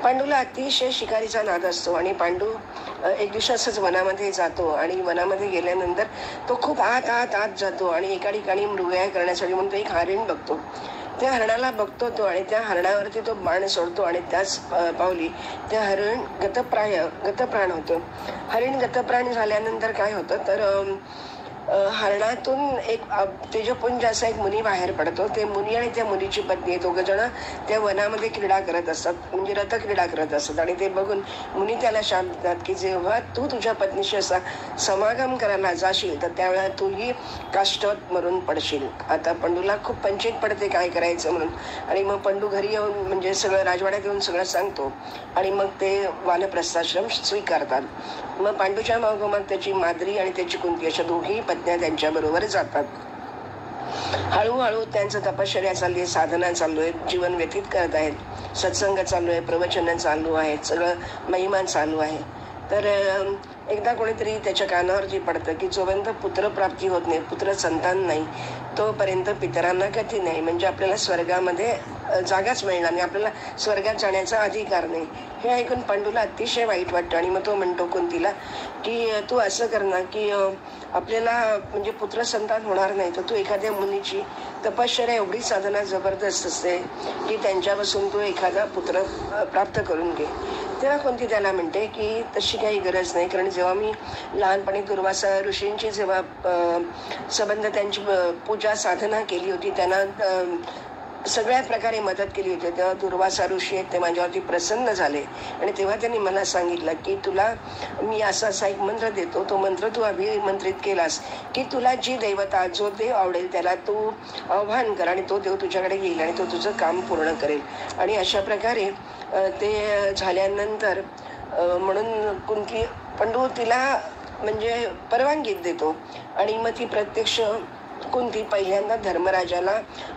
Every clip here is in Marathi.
पांडूला अतिशय शिकारीचा नाद असतो आणि पांडू एक दिवशी असंच वनामध्ये जातो आणि वनामध्ये गेल्यानंतर तो खूप आत आत आत जातो आणि एका ठिकाणी मृगया करण्यासाठी म्हणून तो एक हरिण बघतो. त्या हरणाला बघतो तो आणि त्या हरणावरती तो बाण सोडतो आणि त्याच पावली त्या हरिण गतप्राण होतो. हरिण गतप्राण झाल्यानंतर काय होतं तर हरणातून एक तेजपुंज असा एक मुनी बाहेर पडतो. ते मुनी आणि त्या मुनीची पत्नी दोघं जण त्या वनामध्ये क्रीडा करत असतात, म्हणजे रथक्रीडा करत असतात. आणि ते बघून मुनी त्याला शाप देतात की जेव्हा तू तुझ्या पत्नीशी असा समागम करायला जाशील तर त्यावेळेला तूही काष्टात मरून पडशील. आता पंडूला खूप पंचायत पडते काय करायचं म्हणून. आणि मग पंडू घरी येऊन म्हणजे सगळं राजवाड्यात येऊन सगळं सांगतो आणि मग ते वानप्रस्थाश्रम स्वीकारतात. मग पांडूच्या मागोमाग त्याची माद्री आणि त्याची कुंती अशा दोघी पत्न्या त्यांच्या बरोबर जातात. हळूहळू त्यांचं तपश्चर्या चालली आहे, साधना चालू आहे, जीवन व्यतीत करत आहेत, सत्संग चालू आहे, प्रवचन चालू आहे, सगळं महिमा चालू आहे. तर एकदा कोणीतरी त्याच्या कानावरती पडतं की जोपर्यंत पुत्रप्राप्ती होत नाही, पुत्र संतान नाही, तोपर्यंत पितरांना गती नाही, म्हणजे आपल्याला स्वर्गामध्ये जागाच मिळणार नाही, आपल्याला स्वर्गात जाण्याचा अधिकार नाही. हे ऐकून पांडूला अतिशय वाईट वाटतं आणि मग तो म्हणतो कुंतीला की तू असं कर ना की आपल्याला म्हणजे पुत्र संतान होणार नाही तर तू एखाद्या मुनीची तपश्चर्या एवढी साधना जबरदस्त असते की त्यांच्यापासून तू एखादा पुत्र प्राप्त करून घे. तेव्हा कुंती त्याला म्हणते की तशी काही गरज नाही, कारण जेव्हा मी लहानपणी दुर्वासा ऋषींची जेव्हा संबंध त्यांची पूजा साधना केली होती, त्यांना सगळ्या प्रकारे मदत केली होती, तेव्हा दुर्वासा ऋषी आहेत ते माझ्यावरती प्रसन्न झाले आणि तेव्हा त्यांनी मला सांगितलं की तुला मी असा एक मंत्र देतो, तो मंत्र तू अभिमंत्रित केलास की तुला जी देवता जो देव आवडेल त्याला तू आव्हान कर आणि तो देव तुझ्याकडे येईल आणि तो तुझं काम पूर्ण करेल. आणि अशा प्रकारे ते झाल्यानंतर म्हणून कुंती पंडू तिला म्हणजे परवानगी देतो आणि मग ती प्रत्यक्ष कुंती पहिल्यांदा धर्मराजाला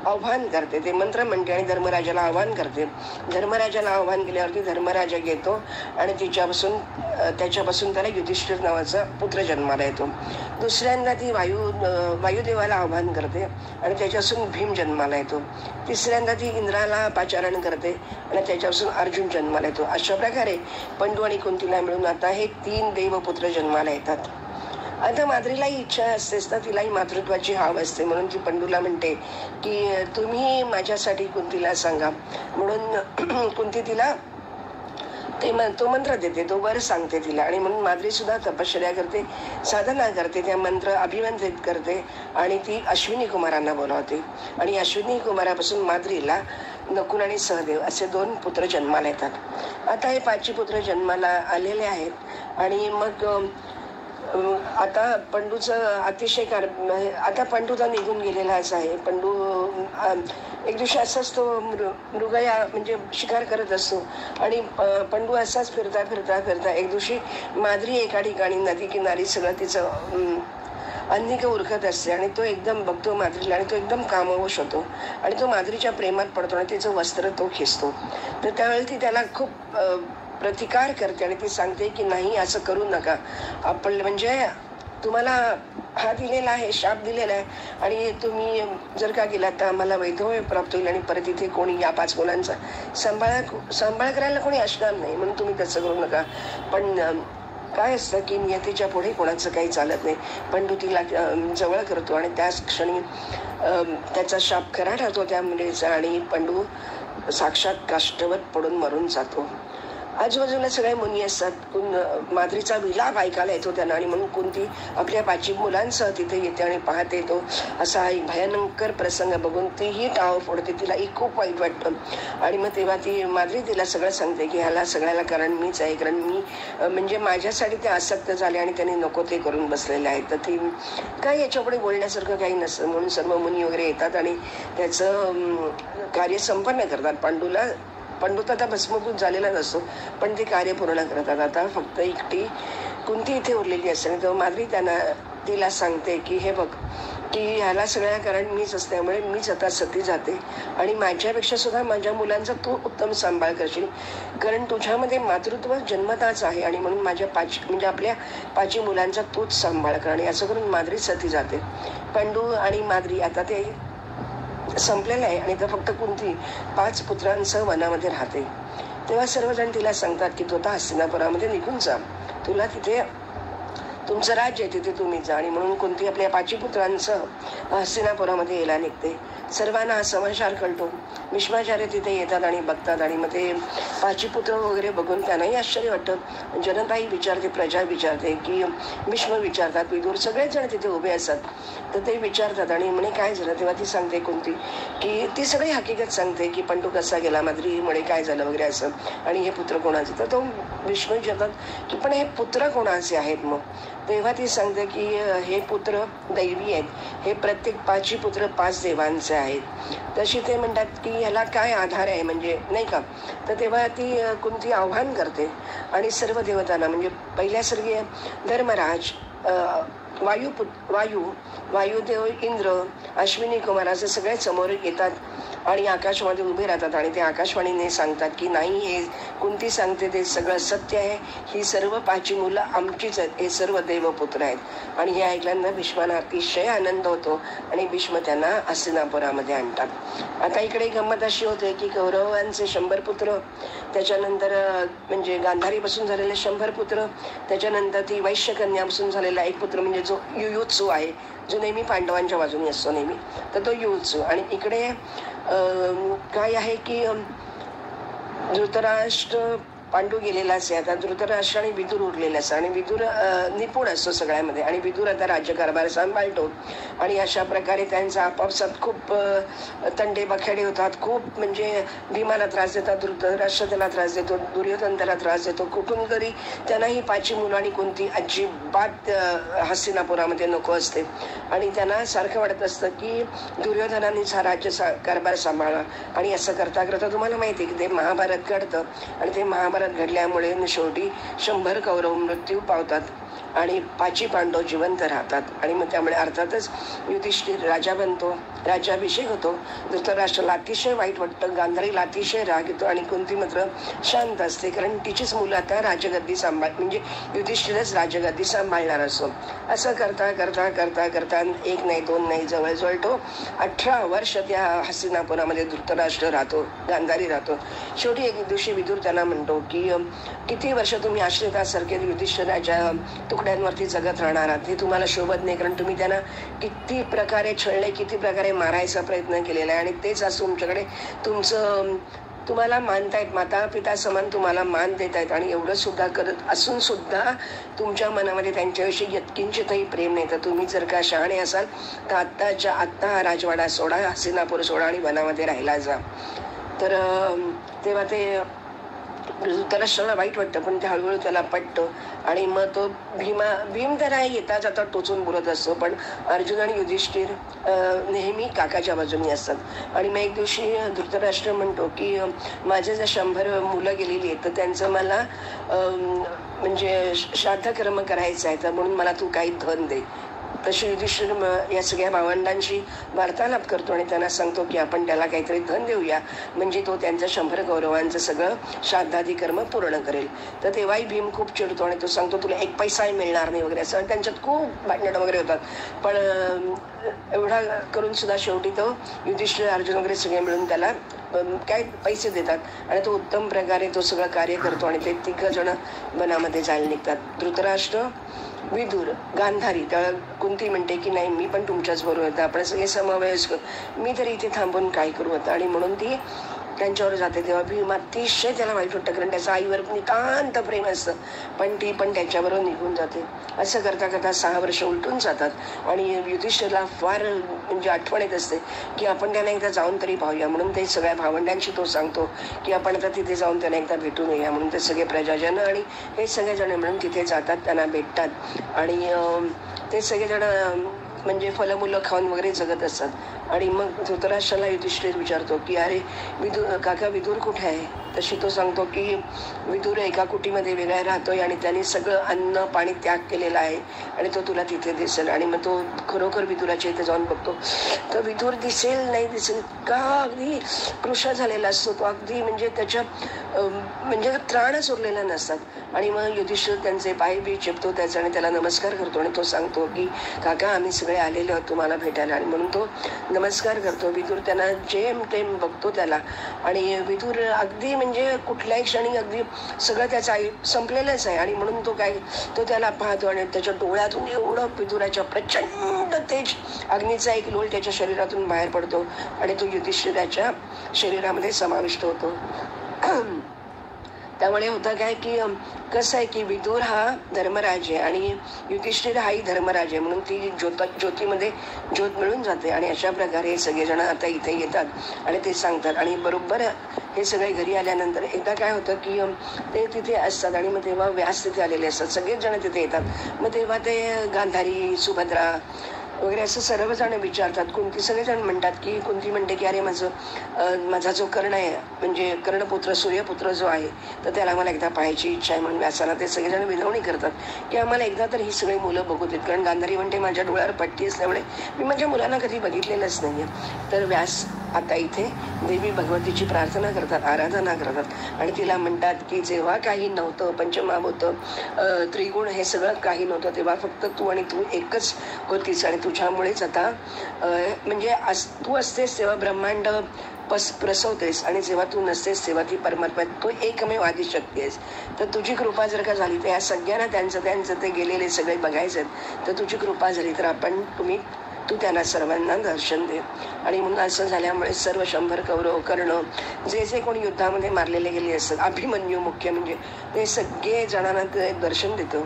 आव्हान करते, ते मंत्र म्हणते आणि धर्मराजाला आव्हान करते. धर्मराजाला आव्हान केल्यावरती धर्मराजा घेतो आणि त्याच्यापासून त्याला युधिष्ठिर नावाचा पुत्र जन्माला येतो. दुसऱ्यांदा ती वायुदेवाला आव्हान करते आणि त्याच्यापासून भीम जन्माला येतो. तिसऱ्यांदा ती इंद्राला पाचारण करते आणि त्याच्यापासून अर्जुन जन्माला येतो. अशा प्रकारे पंडू आणि कुंतीला मिळून आता हे 3 देवपुत्र जन्माला येतात. आता माद्रीलाही इच्छा असतेच ना, तिलाही मातृत्वाची हाव असते, म्हणून ती पंडूला म्हणते की तुम्ही माझ्यासाठी कुंतीला सांगा. म्हणून कुंती तिला तो मंत्र देते, तो वर सांगते तिला. आणि म्हणून माद्री सुद्धा तपश्चर्या करते, साधना करते, त्या मंत्र अभिमंत्रित करते आणि ती अश्विनी कुमारांना बोलावते. आणि अश्विनी कुमारापासून माद्रीला नकुल आणि सहदेव असे 2 पुत्र जन्माला येतात. आता हे 5 पुत्र जन्माला आलेले आहेत आणि मग आता पंडूचं अतिशय आता पंडूचा निघून गेलेलाच आहे. पंडू एक दिवशी असाच तो मृगया म्हणजे शिकार करत असतो आणि पंडू असाच फिरता एक दिवशी माद्री एका ठिकाणी नदी किनारी सगळं तिचं अन्निक उरकत असते आणि तो एकदम बघतो माद्रीला आणि तो एकदम कामवश होतो आणि तो माद्रीच्या प्रेमात पडतो आणि तिचं वस्त्र तो खेचतो. तर त्यावेळी ती त्याला खूप प्रतिकार करते आणि ती सांगते की नाही असं करू नका, आपण म्हणजे तुम्हाला हा दिलेला आहे, शाप दिलेला आहे आणि तुम्ही जर का गेलात तर आम्हाला वैधव्य प्राप्त होईल आणि परत इथे कोणी या 5 मुलांचा सांभाळ करायला कोणी असणार नाही, म्हणून तुम्ही तसं करू नका. पण काय असतं की नियतीच्या पुढे कोणाचं काही चालत नाही. पंडू तिला जवळ करतो आणि त्याच क्षणी त्याचा शाप खरा ठरतो त्या मुलीचा आणि पंडू साक्षात काष्टवत पडून मरून जातो. आजूबाजूला सगळे मुनी असतात. माद्रीचा विलाप ऐकायला येतो त्यांना आणि म्हणून कुंती आपल्या 5 मुलांसह तिथे येते आणि पाहते तो असा एक भयानकर प्रसंग बघून तीही टाव फोडते. तिलाही खूप वाईट वाटतं आणि मग तेव्हा ती माद्री तिला सगळं सांगते की ह्याला सगळ्याला कारण मीच आहे, कारण मी म्हणजे माझ्यासाठी ते आसक्त झाले आणि त्यांनी नको ते करून बसलेले आहेत. तर ती काय याच्यापुढे बोलण्यासारखं काही नसतं म्हणून सर्व मुनी वगैरे येतात आणि त्याचं कार्य संपन्न करतात. पंडू तर आता भस्मभूत झालेला नसतो पण ते कार्य पूर्ण करतात. आता फक्त एकटी कुंती इथे उरलेली असते आणि तेव्हा माद्री तिला सांगते की हे बघ की ह्याला सगळ्या कारण मीच असल्यामुळे मीच आता सती जाते आणि माझ्यापेक्षा सुद्धा माझ्या मुलांचा तू उत्तम सांभाळ करशील, कारण तुझ्यामध्ये मातृत्व जन्मताच आहे आणि म्हणून माझ्या म्हणजे आपल्या 5 मुलांचा तूच सांभाळ कर. आणि असं करून माद्री सती जाते. पंडू आणि माद्री आता ते संपलेलं आहे आणि तर फक्त कुंती 5 पुत्रांसह वनामध्ये राहते. तेव्हा सर्वजण तिला सांगतात की तू आता हस्तिनापुरामध्ये निघून जा, तुला तिथे तुमचं राज्य आहे तिथे तुम्ही जा. आणि म्हणून कुंती आपल्या 5 पुत्रांसह हस्तिनापुरामध्ये यायला निघते. सर्वांना हा समाचार कळतो. भीष्माचार्य तिथे येतात आणि बघतात आणि मग ते 5 पुत्र वगैरे बघून त्यांनाही आश्चर्य वाटतं. जनताही विचारते, प्रजा विचारते की भीष्म विचारतात, विदूर सगळेच जण तिथे उभे असतात. तर ते विचारतात आणि म्हणे काय झालं. तेव्हा ती सांगते कुंती की ती सगळी हकीकत सांगते की पंडू कसा गेला, माद्रीमुळे काय झालं वगैरे असं, आणि हे पुत्र कोणाचे. तर तो भीष्म विचारतात की पण हे पुत्र कोणाचे आहेत. मग तेव्हा ती सांगते की हे पुत्र दैवी आहेत, हे प्रत्येक 5 पुत्र 5 देवांचे आहेत. तशी ते म्हणतात की ह्याला काय आधार आहे म्हणजे नाही का. तर तेव्हा ती कुंती आव्हान करते आणि सर्व देवतांना म्हणजे पहिल्यासारखे धर्मराज, वायुदेव, इंद्र, अश्विनी कुमार असे सगळे समोर येतात आणि आकाशमध्ये उभे राहतात आणि ते आकाशवाणीने सांगतात की नाही, हे कुंती सांगते ते सगळं सत्य आहे, ही सर्व 5 मुलं आमचीच आहेत, हे सर्व देवपुत्र आहेत. आणि हे ऐकल्यानंतर भीष्मांना अतिशय आनंद होतो आणि भीष्म त्यांना हस्तिनापुरामध्ये आणतात. आता इकडे गंमत अशी होते की कौरवांचे 100 पुत्र, त्याच्यानंतर म्हणजे गांधारीपासून झालेले 100 पुत्र, त्याच्यानंतर ती वैश्यकन्यापासून झालेला 1 पुत्र म्हणजे जो युयुत्सू आहे, जो नेहमी पांडवांच्या बाजूने असतो नेहमी, तर तो युयुत्सू. आणि इकडे काय आहे की धृतराष्ट्र पांडू गेलेला असे, आता धृतराष्ट्र आणि विदूर उरलेला असं, आणि विदूर निपुण असतो सगळ्यामध्ये, आणि विदूर आता राज्यकारभार सांभाळतो. आणि अशा प्रकारे त्यांचा आपापसात खूप तंडे बखेडे होतात. खूप म्हणजे भीमाला त्रास देतात, धृतराष्ट्र त्याला त्रास देतो, दुर्योधन त्याला त्रास देतो. कुठून तरी त्यांनाही 5 मुलं आणि कोणती अजिबात हस्तिनापुरामध्ये नको असते. आणि त्यांना सारखं वाटत असतं की दुर्योधनानेच हा राज्य कारभार सांभाळला. आणि असं करता करता तुम्हाला माहिती आहे की ते महाभारत घडतं आणि ते महाभारत घडल्यामुळे शेवटी 100 कौरव मृत्यू पावतात आणि 5 पांडव जिवंत राहतात. आणि मग त्यामुळे अर्थातच युधिष्ठिर राजा बनतो, राज्याभिषेक होतो. धृतराष्ट्राला अतिशय वाईट वाटतं, गांधारीला अतिशय राग येतो आणि कुंती मात्र शांत असते, कारण तिचीच मुलं आता राजगद्दी म्हणजे युधिष्ठिरच राजगद्दी सांभाळणार असो. असं करता करता करता करता 1 नाही 2 नाही, जवळजवळ तो 18 वर्ष त्या हस्तिनापुरामध्ये धृतराष्ट्र राहतो, गांधारी राहतो. शेवटी एक दिवशी विदूर त्यांना म्हणतो की किती वर्ष तुम्ही आश्रितासारखे युधिष्ठिराच्या तुकड्यांवरती जगत राहणार आहात, हे तुम्हाला शोभत नाही, कारण तुम्ही त्यांना किती प्रकारे छळले, किती प्रकारे मारायचा प्रयत्न केलेला आहे. आणि तेच आज तुमच्याकडे तुम्हाला मानतायत, माता पिता समान तुम्हाला मान देत आहेत, आणि एवढं सुद्धा करत असून सुद्धा तुमच्या मनामध्ये त्यांच्याविषयी यत्किंचितही प्रेम नाही. तर तुम्ही जर का शहाणे असाल तर आत्ताच्या आत्ता हा राजवाडा सोडा, हस्तिनापूर सोडा आणि वनामध्ये राहायला जा. तर तेव्हा ते धृतराष्ट्राला वाईट वाटतं, पण ते हळूहळू त्याला पटतं. आणि मग तो भीम तर आहे येता जाता टोचून बोलत असतो, पण अर्जुन आणि युधिष्ठिर नेहमी काकाच्या बाजूनी असतात. आणि मग एक दिवशी धृतराष्ट्र म्हणतो की माझे जर 100 मुलं गेलेली आहेत तर त्यांचं मला म्हणजे श्राद्धकर्म करायचं आहे, तर म्हणून मला तू काही धन दे. तशी युधिष्ठिर या सगळ्या भावंडांशी वार्तालाप करतो आणि त्यांना सांगतो की आपण त्याला काहीतरी धन देऊया, म्हणजे तो त्यांचं 100 कौरवांचं सगळं श्राद्धादी कर्म पूर्ण करेल. तर तेव्हाही भीम खूप चिडतो आणि तो सांगतो तुला 1 पैसाही मिळणार नाही वगैरे असं. आणि त्यांच्यात खूप भांडणं वगैरे होतात. पण एवढा करून सुद्धा शेवटी तो युधिष्ठिर, अर्जुन वगैरे सगळे मिळून त्याला काय पैसे देतात आणि तो उत्तम प्रकारे तो सगळं कार्य करतो. आणि ते 3 जण वनामध्ये जायला निघतात. धृतराष्ट्र, विदूर, गांधारी. तर कुंती म्हणते की नाही, मी पण तुमच्याच बरोबर होतं, आपण सगळे समवयस्क, मी तरी इथे थांबून काय करू होतं. आणि म्हणून ती त्यांच्यावर जाते. तेव्हा भीम अतिशय त्याला वाईट वाटतं, कारण त्याचं आईवर नितांत प्रेम असतं, पण ती पण त्याच्याबरोबर निघून जाते. असं करता करता 6 वर्ष उलटून जातात आणि युधिष्ठिरला फार म्हणजे आठवण येत असते की आपण त्यांना एकदा जाऊन तरी पाहूया. म्हणून ते सगळ्या भावंडांशी तो सांगतो की आपण आता तिथे जाऊन त्यांना एकदा भेटून येऊया. म्हणून ते सगळे प्रजाजन आणि हे सगळेजण मिळून तिथे जातात, त्यांना भेटतात आणि ते सगळेजण म्हणजे फलमुलं खाऊन वगैरे जगत असतात. आणि मग धृतराष्ट्राला युधिष्ठिर विचारतो की अरे काका विदूर कुठे आहे. तशी तो सांगतो की विदूर एका कुटीमध्ये वेगळा राहतोय आणि त्याने सगळं अन्न पाणी त्याग केलेला आहे आणि तो तुला तिथे दिसेल. आणि मग तो खरोखर विदुराच्या इथे जाऊन बघतो तर विदूर दिसेल नाही दिसेल का अगदी कृश झालेला असतो तो, अगदी म्हणजे त्याच्या म्हणजे त्राणच उरलेला नसतात. आणि मग युधिष्ठिर त्यांचे पाय बी चेपतो त्याचा आणि त्याला नमस्कार करतो आणि तो सांगतो की काका आम्ही सगळे सगळे आलेले आहोत तुम्हाला भेटायला. आणि म्हणून तो नमस्कार करतो. विदुर त्यांना जेम तेम बघतो त्याला. आणि विदुर अगदी म्हणजे कुठल्याही क्षणी अगदी सगळं त्याचं संपलेलंच आहे. आणि म्हणून तो त्याला पाहतो आणि त्याच्या डोळ्यातून एवढं विदुराच्या प्रचंड तेज अग्नीचा एक लोल त्याच्या शरीरातून बाहेर पडतो आणि तो युधिष्ठिराच्या शरीरामध्ये समाविष्ट होतो. त्यामुळे होतं काय की कसं आहे की विदुर हा धर्मराज आहे आणि युधिष्ठिर हाही धर्मराज आहे, म्हणून ती ज्योतीमध्ये ज्योत मिळून जाते. आणि अशा प्रकारे हे सगळेजण आता इथे येतात आणि ते सांगतात. आणि बरोबर हे सगळे घरी आल्यानंतर एकदा काय होतं की ते तिथे असतात आणि मग तेव्हा व्यास तिथे आलेले असतात. सगळेच जण तिथे येतात. मग तेव्हा ते गांधारी, सुभद्रा वगैरे असं सर्वजण विचारतात. कुंती सगळेजण म्हणतात की कुंती म्हणते की अरे माझा जो कर्ण आहे म्हणजे कर्णपुत्र सूर्यपुत्र जो आहे तर त्याला मला एकदा पाहायची इच्छा आहे. म्हणून व्यासाला ते सगळेजण विनवणी करतात की आम्हाला एकदा तर ही सगळी मुलं बघू देत. कारण गांधारी म्हणते माझ्या डोळ्यावर पट्टी असल्यामुळे मी माझ्या मुलांना कधी बघितलेलंच नाहीये. तर व्यास आता इथे देवी भगवतीची प्रार्थना करतात, आराधना करतात आणि तिला म्हणतात की जेव्हा काही नव्हतं, पंचमहाभूत त्रिगुण हे सगळं काही नव्हतं, तेव्हा फक्त तू आणि तू एकच होतीस. आणि तुझ्यामुळेच आता म्हणजे तू असतेस तेव्हा ब्रह्मांड प्रसवतेस आणि जेव्हा तू नसतेस तेव्हा ती परमात्मा तू एकमेव आदिशक्ती आहेस. तर तुझी कृपा जर का झाली तर ह्या सगळ्यांना त्यांचं ते गेलेले सगळे बघायचे तर तुझी कृपा झाली तर तू त्यांना सर्वांना दर्शन दे. आणि म्हणून असं झाल्यामुळे सर्व 100 कौरव, कर्ण जे कोणी युद्धामध्ये मारलेले गेले असतात, अभिमन्यू मुख्य म्हणजे ते सगळे जणांना ते दर्शन देतो.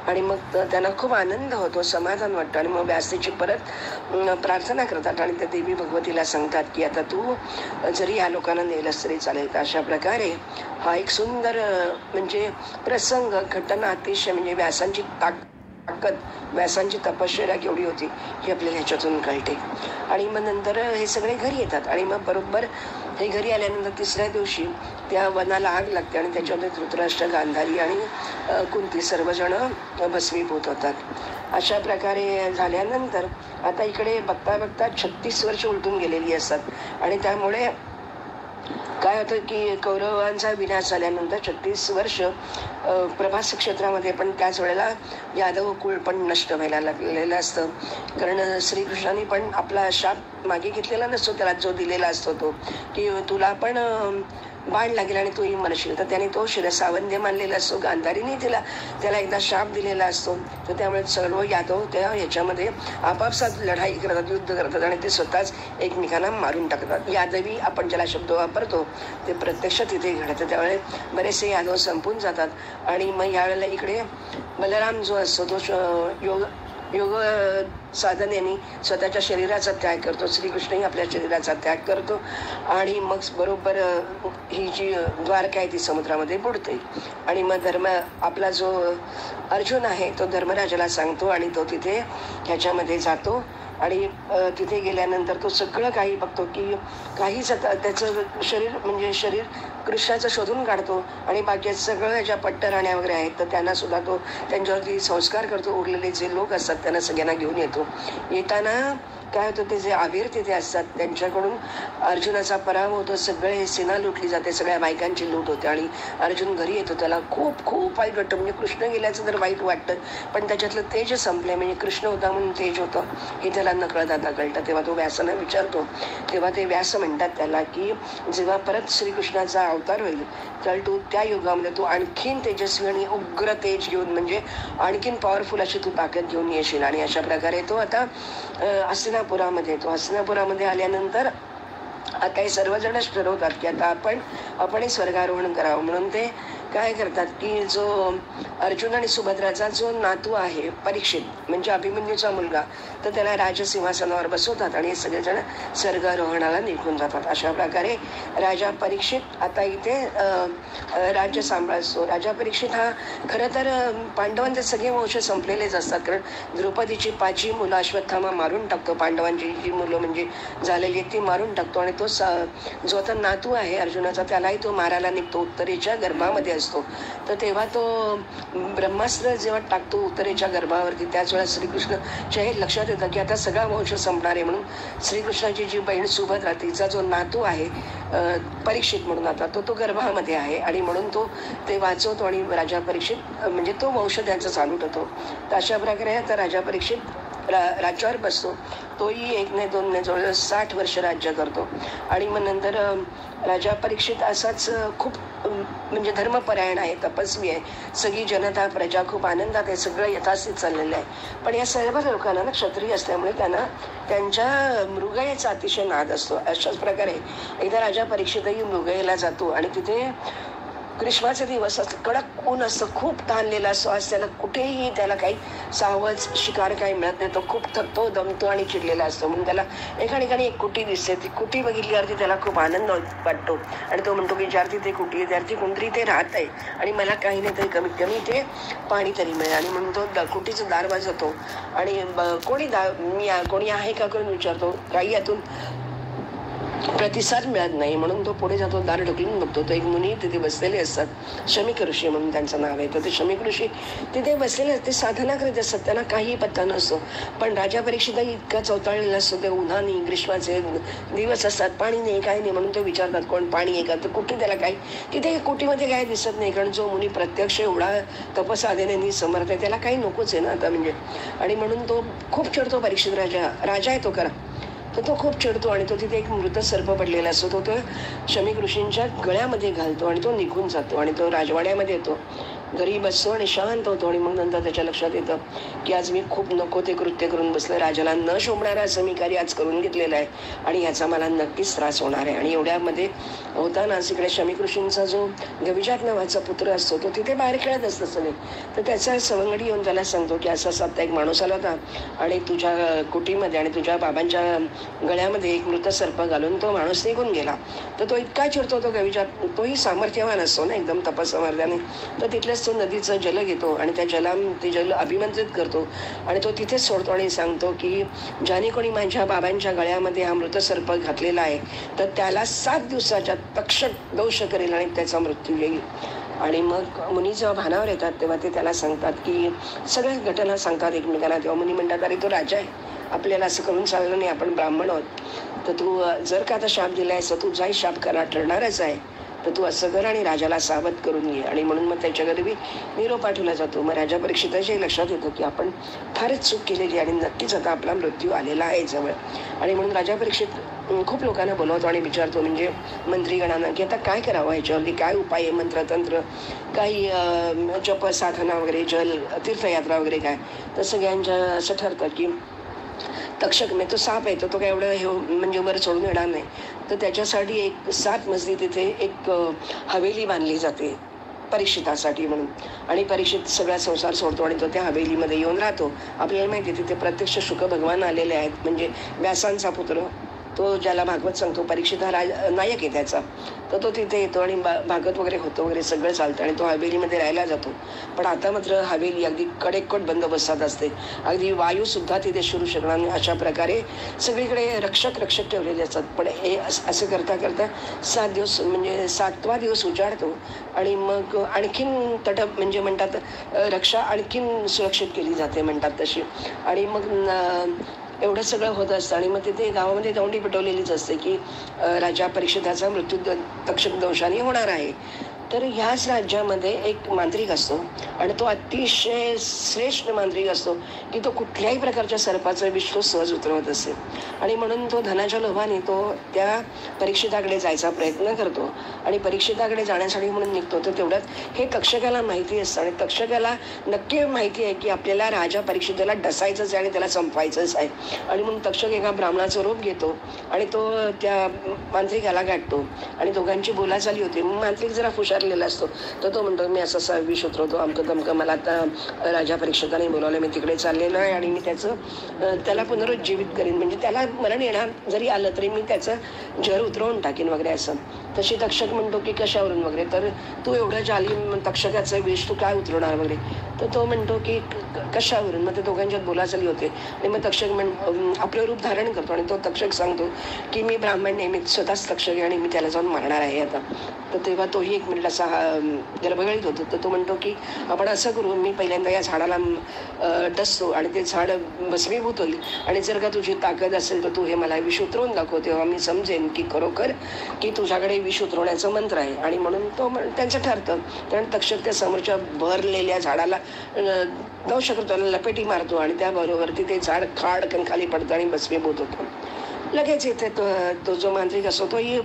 आणि मग त्यांना खूप आनंद होतो, समाधान वाटतं. आणि मग व्यासतेची परत प्रार्थना करतात आणि त्या देवी भगवतीला सांगतात की आता तू जरी या लोकांना नेलंस तरी चालेल. तर अशा प्रकारे हा एक सुंदर म्हणजे प्रसंग, घटना अतिशय म्हणजे व्यासांची ताकद, व्यासांची तपश्चर्या केवढी होती ही आपल्याला ह्याच्यातून कळते. आणि मग नंतर हे सगळे घरी येतात आणि मग बरोबर हे घरी आल्यानंतर तिसऱ्या दिवशी त्या वनाला आग लागते आणि त्याच्यामध्ये धृतराष्ट्र, गांधारी आणि कुंती सर्वजण भस्मीभूत होतात. अशा प्रकारे झाल्यानंतर आता इकडे बघता बघता 36 वर्ष उलटून गेलेली असतात. आणि त्यामुळे काय होतं की कौरवांचा विनाश झाल्यानंतर 36 वर्ष प्रभास क्षेत्रामध्ये पण त्याच वेळेला यादव कुळ पण नष्ट व्हायला लागलेलं असतं. कारण श्रीकृष्णाने पण आपला शाप मागे घेतलेला नसतो, त्याला जो दिलेला असतो तो की तुला पण बाण लागेल आणि तोही मरशील. तर त्याने तो शिरसावंद्य मानलेला असतो. गांधारीने त्याला एकदा शाप दिलेला असतो. तर त्यामुळे सर्व यादव त्या ह्याच्यामध्ये आपापसात लढाई करतात, युद्ध करतात आणि ते स्वतःच एकमेकांना मारून टाकतात. यादवी आपण ज्याला शब्द वापरतो ते प्रत्यक्ष तिथे घडतं. त्यामुळे बरेचसे यादव संपून जातात. आणि मग यावेळेला इकडे बलराम जो असतो तो योग साधनेने स्वतःच्या शरीराचा त्याग करतो. श्रीकृष्णही आपल्या शरीराचा त्याग करतो आणि मग बरोबर ही जी द्वारका आहे ती समुद्रामध्ये बुडते. आणि मग आपला जो अर्जुन आहे तो धर्मराजाला सांगतो आणि तो तिथे ह्याच्यामध्ये जातो. आणि तिथे गेल्यानंतर तो सगळं काही बघतो की काहीच त्याचं शरीर कृष्णाचं शोधून काढतो आणि बाकी सगळं ज्या पट्टराण्या वगैरे आहेत तर त्यांना सुद्धा तो त्यांच्यावरती संस्कार करतो. उरलेले जे लोक असतात त्यांना सगळ्यांना घेऊन येताना काय होतं ते जे आवीर तिथे असतात त्यांच्याकडून अर्जुनाचा पराभव होतो. सगळे सेना लुटली जाते, सगळ्या बायकांची लूट होते आणि अर्जुन घरी येतो. त्याला खूप खूप वाईट वाटतं. म्हणजे कृष्ण गेल्याचं तर वाईट वाटतं पण त्याच्यातलं तेज संपलंय. म्हणजे कृष्ण होता म्हणून तेज होतं हे त्याला नकळत आता कळतं. तेव्हा तो व्यासांना विचारतो. तेव्हा ते व्यास म्हणतात त्याला की जेव्हा परत श्रीकृष्णाचा अवतार होईल तर तू त्या युगामध्ये तू आणखीन तेजस्वी आणि उग्र तेज घेऊन म्हणजे आणखीन पॉवरफुल अशी तू ताकद घेऊन येशील. आणि अशा प्रकारे तो आता हस्तिनापुरामध्ये आल्यानंतर आता हे सर्वजणच ठरवतात की आता आपणही स्वर्गारोहण करावं. म्हणून ते काय करतात की जो अर्जुन आणि सुभद्राचा जो नातू आहे परीक्षित म्हणजे अभिमन्यूचा मुलगा तर त्याला राजसिंहासनावर बसवतात आणि हे सगळेजण स्वर्गारोहणाला निघून जातात. अशा प्रकारे राजा परीक्षित आता इथे राज्य सांभाळतो. राजा परीक्षित हा खरं तर पांडवांचे सगळे वंश संपलेलेच असतात. कारण द्रौपदीची 5 मुलं अश्वत्थामा मारून टाकतो. पांडवांची जी मुलं म्हणजे झालेली ती मारून टाकतो आणि तो जो आता नातू आहे अर्जुनाचा त्यालाही तो मारायला निघतो. उत्तरेच्या गर्भामध्ये असतो. तर तेव्हा तो ब्रह्मास्त्र जेव्हा टाकतो उत्तरेच्या गर्भावरती त्याच वेळा श्रीकृष्णच्या हे लक्षात येतं की आता सगळा वंश संपणार आहे. म्हणून श्रीकृष्णाची जी बहीण सुभद्रा तिचा जो नातू आहे परीक्षित म्हणून आता तो गर्भामध्ये आहे आणि म्हणून तो ते वाचवतो आणि राजा परीक्षित म्हणजे तो वंश त्यांचा चालू होतो. तर अशा प्रकारे आता राजा परीक्षित राज्यावर बसतो. तोही 1 नाही 2 नाही जवळजवळ 60 वर्ष राज्य करतो. आणि मग नंतर राजा परीक्षित असाच खूप म्हणजे धर्मपरायण आहे, तपस्वी आहे. सगळी जनता प्रजा खूप आनंदात आहे, सगळं यथास्थित चाललेलं आहे. पण या सर्व लोकांना ना क्षत्रिय असल्यामुळे त्यांना त्यांच्या मृगयेचा अतिशय नाद असतो. अशाच प्रकारे एकदा राजा परीक्षितही मृगयेला जातो आणि तिथे ग्रीष्माचे दिवस असतात, कडक ऊन असतं, खूप ताणलेला असतो. आज त्याला कुठेही त्याला काही सावज शिकार काही मिळत नाही. तो खूप थकतो, दमतो आणि चिडलेला असतो. म्हणून त्याला एका ठिकाणी एक कुटी दिसते. ती कुटी बघितल्यावरती त्याला खूप आनंद वाटतो आणि तो म्हणतो की ज्यार तिथे कुटी आहे, त्यार ती कोणतरी ते राहत आहे आणि मला काही नाही तरी कमीत कमी ते पाणी तरी मिळेल. आणि म्हणून तो कुटीचं दार वाजवतो आणि कोणी आहे का करून विचारतो. काही यातून प्रतिसाद मिळत नाही. म्हणून तो पुढे जातो, दार ढकलून बघतो. तो एक मुनी तिथे बसलेले असतात, शमीक ऋषी म्हणून त्यांचं नाव आहे. तर ते शमीक ऋषी तिथे बसलेले असते, साधना करीत असतात. त्यांना काही पत्ता नसतो. पण राजा परीक्षितही इतका चवताळलेला असतो. ते उन्हाने ग्रीष्माचे दिवस असतात, पाणी नाही काही नाही. म्हणून ते विचारतात कोण पाणी आहे का. तर कुठे त्याला काही तिथे कुटीमध्ये काही दिसत नाही, कारण जो मुनी प्रत्यक्ष एवढा तपसाधनेने समर्थ आहे त्याला काही नकोच आहे ना आता म्हणजे. आणि म्हणून तो खूप चिडतो. परीक्षित राजा आहे तो करा. तर तो खूप चिडतो आणि तो तिथे एक मृत सर्प पडलेला असतो. तो शमीक ऋषींच्या गळ्यामध्ये घालतो आणि तो निघून जातो आणि तो राजवाड्यामध्ये येतो. घरी बसतो आणि शांत होतो. आणि मग नंतर त्याच्या लक्षात येतं की आज मी खूप नको ते कृत्य करून बसलं. राजाला न शोभणारा असं मी कार्य आज करून घेतलेलं आहे आणि ह्याचा मला नक्कीच त्रास होणार आहे. आणि एवढ्यामध्ये होतानाच इकडे शमीक ऋषींचा जो गविजात नावाचा पुत्र असतो तो तिथे बाहेर खेळत असतो सगळे. तर त्याचा सवंगडी येऊन त्याला सांगतो की असा सत्ता एक माणूस आला होता आणि तुझ्या कुटीमध्ये आणि तुझ्या बाबांच्या गळ्यामध्ये एक मृत सर्प घालून तो माणूस निघून गेला. तर तो इतका चिडतो तो गविजात. तोही सामर्थ्यवान असतो ना एकदम तपसामर्थ्याने. तर तिथल्या तो नदीचं जल घेतो आणि त्या ते जल अभिमंत्रित करतो आणि तो तिथेच सोडतो आणि सांगतो की ज्याने कोणी माझ्या बाबांच्या गळ्यामध्ये हा मृत सर्प घातलेला आहे तर त्याला 7 दिवसाच्या तक्षक दोष करेल आणि त्याचा मृत्यू येईल. आणि मग मुनी जेव्हा भानावर येतात तेव्हा ते त्याला सांगतात की सगळ्याच घटना सांगतात एकमेकांना. तेव्हा मुनी म्हणतात अरे तो राजा आहे, आपल्याला असं करून चाललं नाही, आपण ब्राह्मण आहोत. तर तू जर का आता शाप दिलायस तर तुझाही शाप करा ठरणारच आहे. तर तू असं कर आणि राजाला सावध करून घे. आणि म्हणून मग त्याच्या घरी निरोप पाठवला जातो. मग राजा परीक्षिताच्याही लक्षात येतं की आपण फारच चूक केलेली आणि नक्कीच आता आपला मृत्यू आलेला आहे जवळ. आणि म्हणून राजा परीक्षित खूप लोकांना बोलवतो आणि विचारतो म्हणजे मंत्रीगणांना की आता काय करावं, ह्याच्यावरती काय उपाय आहे, मंत्रतंत्र काही जप साधना वगैरे, जल तीर्थयात्रा वगैरे काय. तर सगळ्यांच्या असं ठरतं की तक्षक म्हणजे तो साप आहे तो काय एवढं हे म्हणजे वर सोडून येणार नाही. तर त्याच्यासाठी एक 7 मजली तिथे एक हवेली बांधली जाते परीक्षितासाठी म्हणून. आणि परीक्षित सगळा संसार सोडतो आणि तो त्या हवेलीमध्ये येऊन राहतो. आपल्याला माहिती आहे तिथे प्रत्यक्ष शुक भगवान आलेले आहेत, म्हणजे व्यासांचा पुत्र तो ज्याला भागवत सांगतो. परीक्षित हा नायक आहे त्याचा. तर तो तिथे येतो आणि भागवत वगैरे होतं वगैरे सगळं चालतं आणि तो हवेलीमध्ये राहायला जातो. पण आता मात्र हवेली अगदी कडेकोट बंदोबस्तात असते, अगदी वायूसुद्धा तिथे शिरू शकणार नाही अशा प्रकारे सगळीकडे रक्षक ठेवलेले असतात. पण हे असं करता करता 7 दिवस म्हणजे 7वा दिवस उजाडतो आणि मग आणखीन म्हणजे म्हणतात रक्षा आणखीन सुरक्षित केली जाते म्हणतात तशी. आणि मग एवढं सगळं होत असतं आणि मग तिथे गावामध्ये दौंडी पेटवलेलीच असते की राजा परीक्षिताचा मृत्यू तक्षक दोषाने होणार आहे. तर ह्याच राज्यामध्ये एक मांत्रिक असतो आणि तो अतिशय श्रेष्ठ मांत्रिक असतो की तो कुठल्याही प्रकारच्या सर्पाचं विष तो सहज उतरवत असे. आणि म्हणून तो धनाच्या लोभाने तो त्या परीक्षिताकडे जायचा प्रयत्न करतो आणि परीक्षिताकडे जाण्यासाठी म्हणून निघतो. तर तेवढ्यात हे तक्षकाला माहिती असतं आणि तक्षकाला नक्की माहिती आहे की आपल्याला राजा परीक्षिताला डसायचंच आहे आणि त्याला संपवायचंच आहे. आणि म्हणून तक्षक एका ब्राह्मणाचं रूप घेतो आणि तो त्या मांत्रिकाला गाठतो आणि दोघांची बोलाचाली होती. मांत्रिक जरा हुशारलेला असतो. तर तो म्हणतो मी असं विष उतरवतो अमकं तमकं, मला आता राजा परीक्षिताने बोलावलं, मी तिकडे चाललेलो आहे आणि मी त्याला पुनरुज्जीवित करीन, म्हणजे त्याला मरण येणार जरी आलं तरी मी त्याचं जर उतरवून टाकीन वगैरे असं. तशी तक्षक म्हणतो की कशावरून वगैरे. तर तू एवढं जालिम तक्षकाचं विष तू काय उतरवणार वगैरे. तर तो म्हणतो की कशावरून. मग ते दोघांच्यात बोलाचाली होते आणि मग तक्षक आपलं रूप धारण करतो आणि तो तक्षक सांगतो की मी ब्राह्मण नेहमी स्वतःच तक्षक आहे आणि मी त्याला जाऊन मारणार आहे आता. तर तेव्हा तोही 1 मिनिट असा गलबगळीत होतो. तर तो म्हणतो की आपण असं करू, मी पहिल्यांदा या झाडाला डसतो आणि ते झाड भस्मीभूत होईल आणि जर का तुझी ताकद असेल तर तू हे मला विष उतरवून दाखव, तेव्हा मी समजेन की खरोखर की तुझ्याकडे विष उतरवण्याचं मंत्र आहे. आणि म्हणून तो त्यांचं ठरतं. कारण तक्षक त्या समोरच्या भरलेल्या झाडाला दंश करतो, त्याला लपेटी मारतो आणि त्याबरोबर ते झाड खाडकन खाली पडतं आणि भस्मीभूत होतो. लगेच इथे तो जो मांत्रिक असतो तोही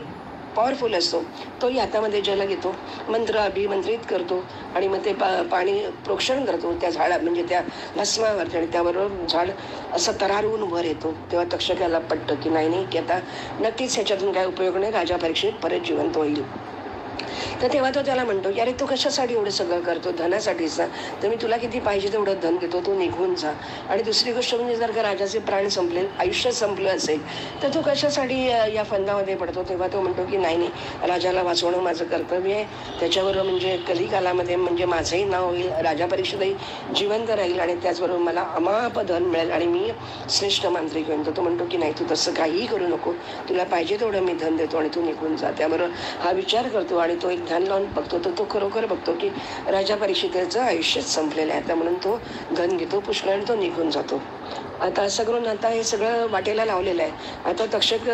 पॉवरफुल असतो. तोही हातामध्ये जल घेतो, मंत्र अभिमंत्रित करतो आणि मग ते पाणी प्रोक्षण करतो त्या म्हणजे त्या भस्मावरती आणि त्याबरोबर झाड असं तरारून वर येतो. तेव्हा तक्षकाला पटतं की नाही की आता नक्कीच ह्याच्यातून काय उपयोग नाही, राजा परीक्षित परत जिवंत होईल. तर तेव्हा तो त्याला म्हणतो की अरे तू कशासाठी एवढं सगळं करतो, धनासाठीच ना, तर मी तुला किती पाहिजे तेवढं धन देतो, तू निघून जा. आणि दुसरी गोष्ट म्हणजे जर का राजाचे प्राण संपले, आयुष्य संपलं असेल तर तू कशासाठी या फंदामध्ये पडतो. तेव्हा तो म्हणतो की नाही, राजाला वाचवणं माझं कर्तव्य आहे. त्याच्याबरोबर म्हणजे कलिकालामध्ये म्हणजे माझंही नाव होईल, राजा परीक्षितही जिवंत राहील आणि त्याचबरोबर मला अमाप धन मिळेल आणि मी श्रेष्ठ मांत्रिक होईल. तर तो म्हणतो की नाही, तू तसं काहीही करू नको, तुला पाहिजे तेवढं मी धन देतो आणि तू निघून जा. त्याबरोबर हा विचार करतो आणि तो एक ध्यान लावून बघतो. तर तो खरोखर बघतो की राजा परीक्षितेचं आयुष्यच संपलेलं आहे. आता म्हणून तो धन घेतो पुष्कळ आणि तो निघून जातो. आता असं करून आता हे सगळं वाटेला लावलेलं आहे. आता तक्षक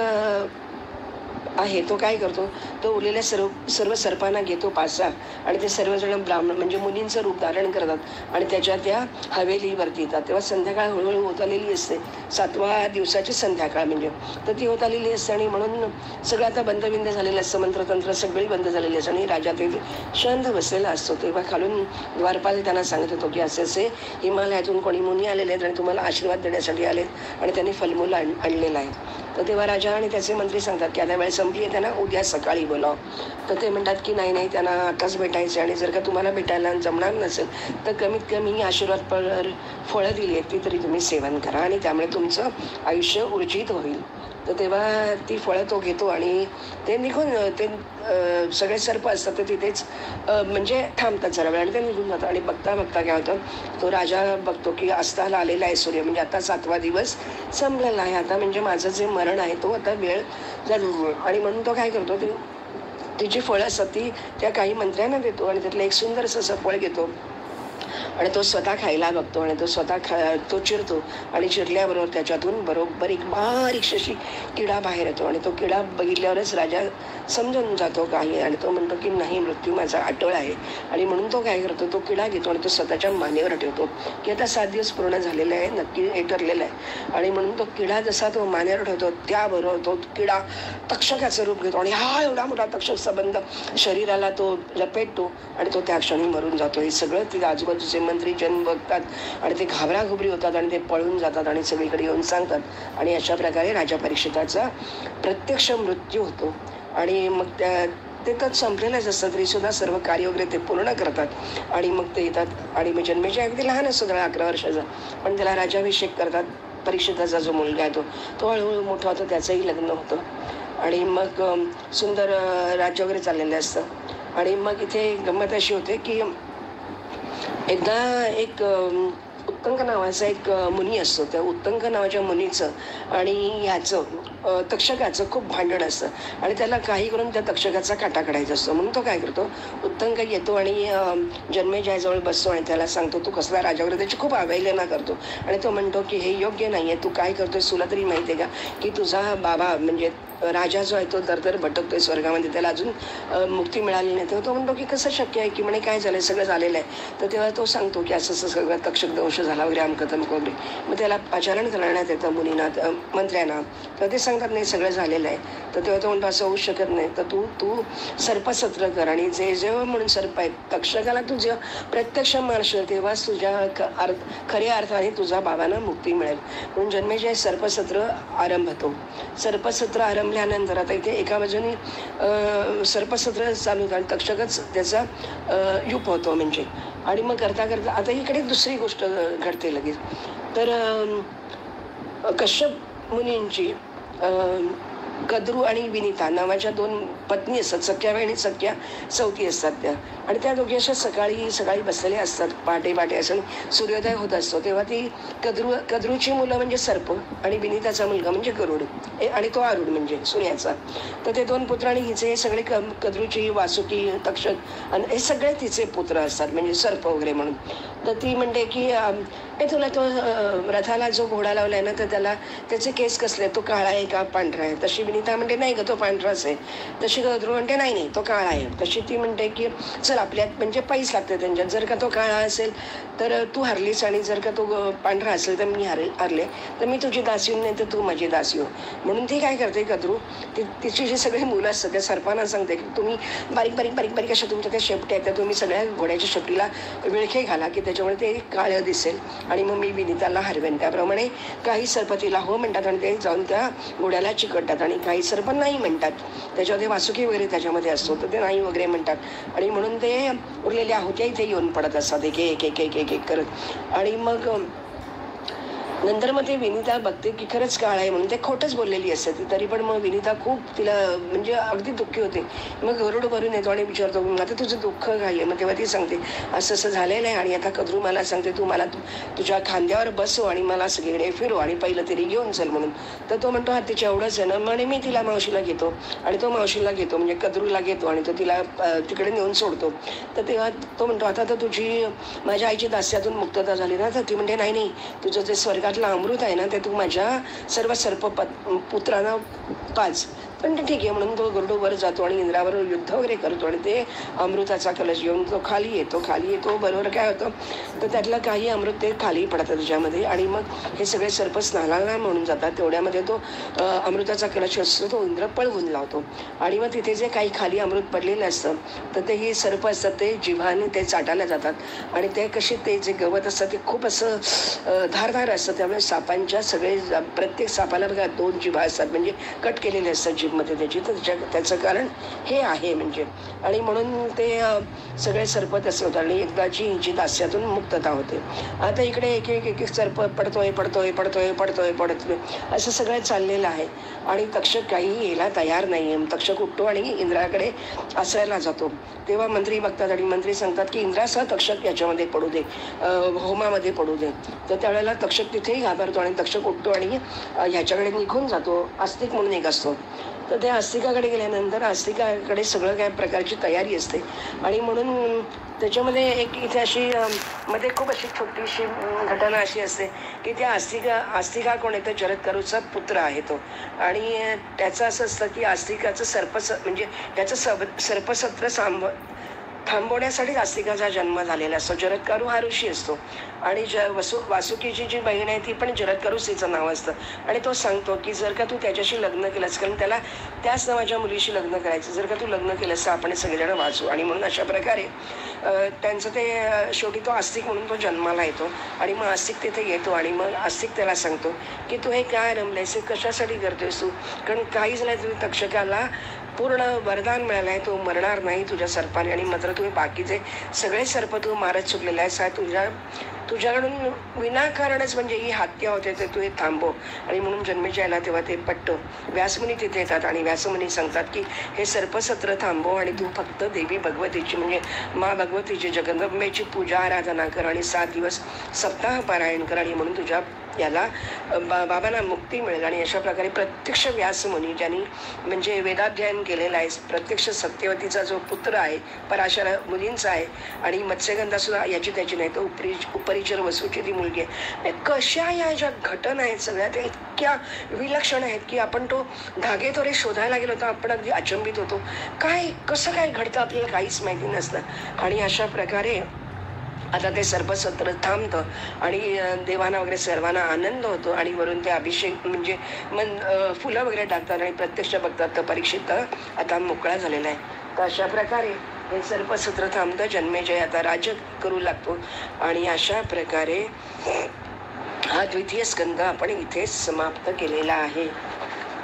आहे तो काय करतो, तो उरलेल्या सर्व सर्पांना घेतो 5-6 आणि ते सर्वजण ब्राह्मण म्हणजे मुनींचं रूप धारण करतात आणि त्याच्या त्या हवेलीवरती येतात. तेव्हा संध्याकाळ हळूहळू होत आलेली असते, 7व्या दिवसाची संध्याकाळ म्हणजे, तर ती होत आलेली असते आणि म्हणून सगळं आता बंदबिंद झालेलं असतं, मंत्रतंत्र सगळी बंद झालेली असते आणि राजा ते शांत बसलेला असतो. तेव्हा खालून द्वारपाल त्यांना सांगत होतो की असे हिमालयातून कोणी मुनी आलेले आहेत आणि तुम्हाला आशीर्वाद देण्यासाठी आलेत आणि त्यांनी फलमूल आणलेलं आहे. तर तेव्हा राजा आणि त्याचे मंत्री सांगतात की आता वेळ संपली आहे, त्यांना उद्या सकाळी बोलाव. तर ते म्हणतात की नाही, त्यांना आताच भेटायचं आणि जर का तुम्हाला भेटायला जमणार नसेल तर कमीत कमी आशीर्वाद फळं दिली आहेत ती तरी तुम्ही सेवन करा आणि त्यामुळे तुमचं आयुष्य ऊर्जित होईल. तर तेव्हा ती फळं तो घेतो आणि ते निघून ते सगळे सर्प असतात ते तिथेच म्हणजे थांबतात जरा वेळ आणि ते निघून जातात. आणि बघता काय होतं, तो राजा बघतो की अस्ताला आलेला आहे सूर्य, म्हणजे आता 7वा दिवस संपलेला आहे. आता म्हणजे माझं जे मरण आहे तो आता वेळ झाली आणि म्हणून तो काय करतो, ती जी फळं असतात ती त्या काही मंत्र्यांना देतो आणि त्यातलं एक सुंदरसं असं फळ घेतो आणि तो स्वतः खायला बघतो आणि तो स्वतः तो चिरतो आणि चिरल्याबरोबर त्याच्यातून बरोबर एक बारीकशी अशी किडा बाहेर येतो आणि तो किडा बघितल्यावरच राजा समजून जातो काही आणि तो म्हणतो की नाही, मृत्यू माझा अटळ आहे. आणि म्हणून तो काय करतो, तो किडा घेतो आणि तो स्वतःच्या मानेवर ठेवतो की आता 7 दिवस पूर्ण झालेले आहे, नक्की हे ठरलेलं आहे. आणि म्हणून तो किडा जसा तो मानेवर ठेवतो त्याबरोबर तो किडा तक्षकाचं रूप घेतो आणि हा एवढा मोठा तक्षक संबंध शरीराला तो लपेटतो आणि तो त्या क्षणी मरून जातो. हे सगळं ते आजूबाजूचे मंत्री जन बघतात आणि ते घाबराघुबरी होतात आणि ते पळून जातात आणि सगळीकडे येऊन सांगतात आणि अशा प्रकारे राजा परीक्षिताचा प्रत्यक्ष मृत्यू होतो. आणि मग ते तर संपलेलंच असतं तरी सुद्धा सर्व कार्य वगैरे ते पूर्ण करतात आणि मग ते येतात आणि मग जन्मेच्या अगदी लहान असतो 11 वर्षाचा, पण त्याला राजाभिषेक करतात. परीक्षिताचा जो मुलगा आहे तो हळूहळू मोठा होतो, त्याचंही लग्न होतं आणि मग सुंदर राज्य वगैरे चाललेलं असतं. आणि मग इथे गंमत अशी होते की एकदा एक उत्तंक नावाचा एक मुनी असतो, त्या उत्तंक नावाच्या मुनीचं आणि ह्याचं तक्षकाचं खूप भांडण असतं आणि त्याला काही करून त्या तक्षकाचा काटा काढायचा असतो. म्हणून तो काय करतो, उत्तंक येतो आणि जन्मेजयाजवळ बसतो आणि त्याला सांगतो तू कसला राजा वगैरे, त्याची खूप अवहेलना करतो आणि तो म्हणतो की हे योग्य नाही आहे, तू काय करतोय, तुला तरी माहिती आहे का की तुझा बाबा म्हणजे राजा जो आहे तो दर भटकतोय स्वर्गामध्ये, त्याला अजून मुक्ती मिळाली नाही. तेव्हा तो म्हणतो की कसं शक्य आहे की म्हणे काय झालं, सगळं झालेलं आहे. तर तेव्हा तो सांगतो की असं सगळं तक्षक दंश झाला वगैरे आमकतमक वगैरे. मग त्याला आचरण करण्यात येतं मुनींना मंत्र्यांना, तर ते सांगतात नाही सगळं झालेलं आहे. तर तेव्हा तो म्हणतो असं होऊ शकत नाही, तर तू सर्पसत्र कर आणि जे म्हणून सर्प आहे तक्षकाला तू जेव्हा प्रत्यक्ष मारशील तेव्हाच तुझ्या खऱ्या अर्थाने तुझा बाबांना मुक्ती मिळेल. म्हणून जन्मेजय सर्पसत्र आरंभतो. सर्पसत्र आरंभल्यानंतर आता इथे एका बाजूने सर्पसत्र चालू होतं आणि तक्षकच त्याचा युप होतो म्हणजे. आणि मग करता आता इकडे दुसरी गोष्ट घडते लगेच. तर कश्यप मुनींची कद्रू आणि विनिता नावाच्या 2 पत्नी असतात, सख्या बहिणी, सख्या सौती असतात त्या. आणि त्या दोघी अशा सकाळी सकाळी बसलेल्या असतात, पहाटे पहाटे असं सूर्योदय होत असतो तेव्हा ती कद्रूची मुलं म्हणजे सर्प आणि विनिताचा मुलगा म्हणजे गरुड आणि तो आरुड म्हणजे सूर्याचा. तर ते 2 पुत्र आणि हिचे सगळे कद्रूची, वासुकी, तक्षक आणि हे सगळे तिचे पुत्र असतात म्हणजे सर्प वगैरे म्हणून. तर ती म्हणते की तुला तो रथाला जो घोडा लावलाय ना तर त्याचे केस कसले, तो काळा आहे का पांढरा आहे? तशी विनिता म्हणते नाही ग तो पांढराच आहे. तशी कद्रू म्हणते नाही नाही तो काळा आहे. तशी ती म्हणते की चल आपल्यात म्हणजे पैस लागते त्यांच्यात, जर का तो काळा असेल तर तू हरलीस आणि जर का तो पांढरा असेल तर मी हरले, तर मी तुझी दासी होऊन नाही तर तू माझी दासी हो. म्हणून ती काय करते कद्रू, तिची जी सगळी मुलं असतात त्या सर्पांना सांगते की तुम्ही बारीक बारीक बारीक बारीक अशा तुमच्या त्या शेपट्या आहेत त्या तुम्ही सगळ्या घोड्याच्या शेपटीला विळखे घाला की त्याच्यामुळे ते काळं दिसेल आणि मग मी विनिताला हरवेन. त्याप्रमाणे काही सर्प तिला हो म्हणतात आणि ते जाऊन त्या घोड्याला चिकटतात आणि काही सर्प नाही म्हणतात. त्याच्यामध्ये वासुकी वगैरे त्याच्यामध्ये असतो तर ते नाही वगैरे म्हणतात आणि म्हणून ते उरलेल्या आहुत्या इथे येऊन पडत असतात एक एक एक एक एक एक करत. आणि मग नंतर मग ते विनिता बघते की खरंच काळ आहे म्हणून ते खोटंच बोललेली असते ती. तरी पण मग विनिता खूप तिला म्हणजे अगदी दुःखी होते. मग गरुड भरून येतो आणि विचारतो आता तुझं दुःख काय आहे? मग तेव्हा ती सांगते असं असं झालेलं आहे आणि आता कद्रू मला सांगते तू मला तुझ्या खांद्यावर बसव आणि मला सगळीकडे फिरू आणि पहिलं तरी घेऊन चल म्हणून. तर तो म्हणतो हा तिच्या एवढंच आहे ना. म्हणे मी तिला मावशीला घेतो आणि तो मावशीला घेतो म्हणजे कद्रूला घेतो आणि तो तिला तिकडे नेऊन सोडतो. तर तेव्हा तो म्हणतो आता तर तुझी माझ्या आईची दास्यातून मुक्तता झाली ना. तर ती म्हणते नाही नाही तुझं जे स्वर्गातलं अमृत आहे ना ते तू माझ्या सर्व सर्प पुत्रांना पाज. पण ते ठीक आहे म्हणून तो गरुड वर जातो आणि इंद्रावर युद्ध वगैरे करतो आणि ते अमृताचा कलश घेऊन तो खाली येतो बरोबर काय होतं तर त्यातलं काही अमृत ते खाली पडतं त्याच्यामध्ये आणि मग हे सगळे सर्प स्नानाला म्हणून जातात. तेवढ्यामध्ये तो अमृताचा कलश असतो तो इंद्र पळवून लावतो आणि मग तिथे जे काही खाली अमृत पडलेलं असतं तर ते हे सर्प असतात ते जिव्हाने ते चाटायला जातात आणि ते कसे ते जे गवत असतं ते खूप असं धारधार असतं. त्यामुळे सापांच्या सगळे प्रत्येक सापाला बघा 2 जिव्हा असतात म्हणजे कट केलेले असतात मध्ये त्याची. तर त्याचं कारण हे आहे म्हणजे आणि म्हणून ते सगळे सर्प तसे होतात आणि एकदाची हिची दास्यातून मुक्तता होते. आता इकडे एक एक एक सर्प पडतोय असं सगळं चाललेलं आहे आणि तक्षक काही यायला तयार नाही. तक्षक उठतो आणि इंद्राकडे आश्रयाला जातो. तेव्हा मंत्री बघतात आणि मंत्री सांगतात की इंद्रासह तक्षक याच्यामध्ये पडू दे, होमामध्ये पडू दे. तर त्यावेळेला तक्षक तिथेही घाबरतो आणि तक्षक उठतो आणि ह्याच्याकडे निघून जातो. आस्तिक म्हणून एक असतो तर त्या आस्तिकाकडे गेल्यानंतर आस्तिकाकडे सगळं काय प्रकारची तयारी असते आणि म्हणून त्याच्यामध्ये एक इथे अशी मध्ये खूप अशी छोटीशी घटना अशी असते की त्या आस्तिका कोण आहे तर जरत्कारूचा पुत्र आहे तो आणि त्याचं असं असतं की आस्तिकाचं म्हणजे त्याचं सर्पसत्र थांबवण्यासाठी आस्तिकाचा जन्म झालेला असतो. जरत्कारू हा ऋषी असतो आणि वासुकीची जी बहीण आहे ती पण जरत्कारूच तिचं नाव असतं आणि तो सांगतो की जर का तू त्याच्याशी लग्न केलंस कारण त्याला त्याच नावाच्या मुलीशी लग्न करायचं, जर का तू लग्न केलंस तर आपण सगळेजण वाचू. आणि म्हणून अशा प्रकारे त्यांचं ते शेवटी तो आस्तिक म्हणून तो जन्माला येतो आणि मग आस्तिक तिथे येतो आणि मग आस्तिक त्याला सांगतो की तू हे काय रमलायस, कशासाठी करतोयस तू, कारण काहीच नाही तुम्ही तक्षकाला पूर्ण वरदान मिळालं आहे, तो मरणार नाही तुझ्या सर्पाने आणि मात्र तुम्ही बाकीचे सगळे सर्प तू मारत चुकलेला आहेस. तुझ्याकडून विनाकारणच म्हणजे ही हत्या होते तर तू हे थांबव. आणि म्हणून जन्मेजयाला तेव्हा ते पट्ट व्यासमुनी तिथे येतात आणि व्यासमुनी सांगतात की हे सर्पसत्र थांबव आणि तू फक्त देवी भगवतीची म्हणजे मा भगवतीची जगदंबेची पूजा आराधना कर आणि 7 दिवस सप्ताह पारायण कर आणि म्हणून तुझ्या याला बाबांना मुक्ती मिळेल. आणि अशा प्रकारे प्रत्यक्ष व्यासमुनी ज्यांनी म्हणजे वेदाध्ययन केलेलं आहे, प्रत्यक्ष सत्यवतीचा जो पुत्र आहे पराशर मुलींचा आहे आणि मत्स्यगंधा सुद्धा याची त्याची नाही तो उपरिचर वसूची ती मुलगी आहे. कशा या ज्या घटना आहेत सगळ्या त्या इतक्या विलक्षण आहेत की आपण तो धागेदोरे शोधायला गेलो तर आपण अगदी अचंबित होतो. कसं काय घडतं आपल्याला काहीच माहिती नसतं. आणि अशा प्रकारे आता ते सर्पसत्र थांबतं आणि देवांना वगैरे सर्वांना आनंद होतो आणि वरून ते अभिषेक म्हणजे फुलं वगैरे टाकतात आणि प्रत्यक्ष बघतात तर परीक्षित आता मोकळा झालेला आहे. तर अशा प्रकारे हे सर्पसत्र थांबतं. जन्मेजय आता राज्य करू लागतो आणि अशा प्रकारे हा द्वितीय स्कंद आपण इथेच समाप्त केलेला आहे.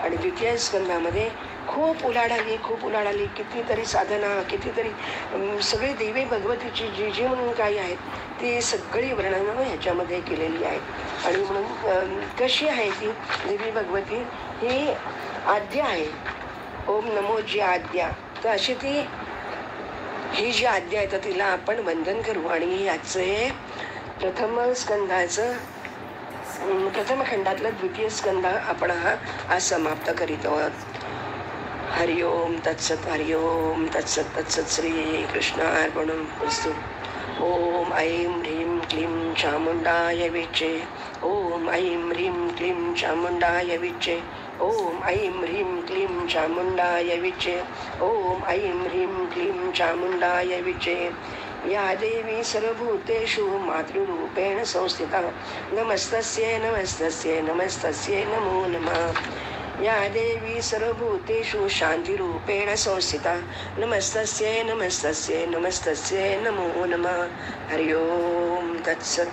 आणि द्वितीय स्कंदामध्ये खूप उलाढाली कितीतरी साधना, कितीतरी सगळी देवी भगवतीची जी म्हणून काही आहेत ती सगळी वर्णनं ह्याच्यामध्ये केलेली आहेत. आणि म्हणून कशी आहे ती देवी भगवती ही आद्या आहे. ओम नमो जी आद्या, तर अशी ती ही जी आद्या आहे तर तिला आपण वंदन करू. आणि याचे प्रथम स्कंधाचं प्रथम खंडातलं द्वितीय स्कंध आपण हा आज समाप्त करीत आहोत. हरिओम तत्सत, हरिओम तत्सत, तत्सत. श्री कृष्णार्पणमस्तु. ओम ऐं ह्रीं क्लीं चामुंडाय विचे. ओम ऐं ह्रीं क्लीं चामुंडाय विचे. ओम ऐं ह्रीं क्लीं चामुंडाय विचे. ओम ऐं ह्रीं क्लीं चामुंडाय विचे. या देवी सर्वभूतेषु मातृरूपेण संस्थिता. नमस्तस्यै नमस्तस्यै नमस्तस्यै नमो नमः. या देवी सर्वभूतेषु शांतिरूपेण संस्थिता. नमस्तस्यै नमस्तस्यै नमस्तस्यै नमो नमः. हरि ओम तत्सत.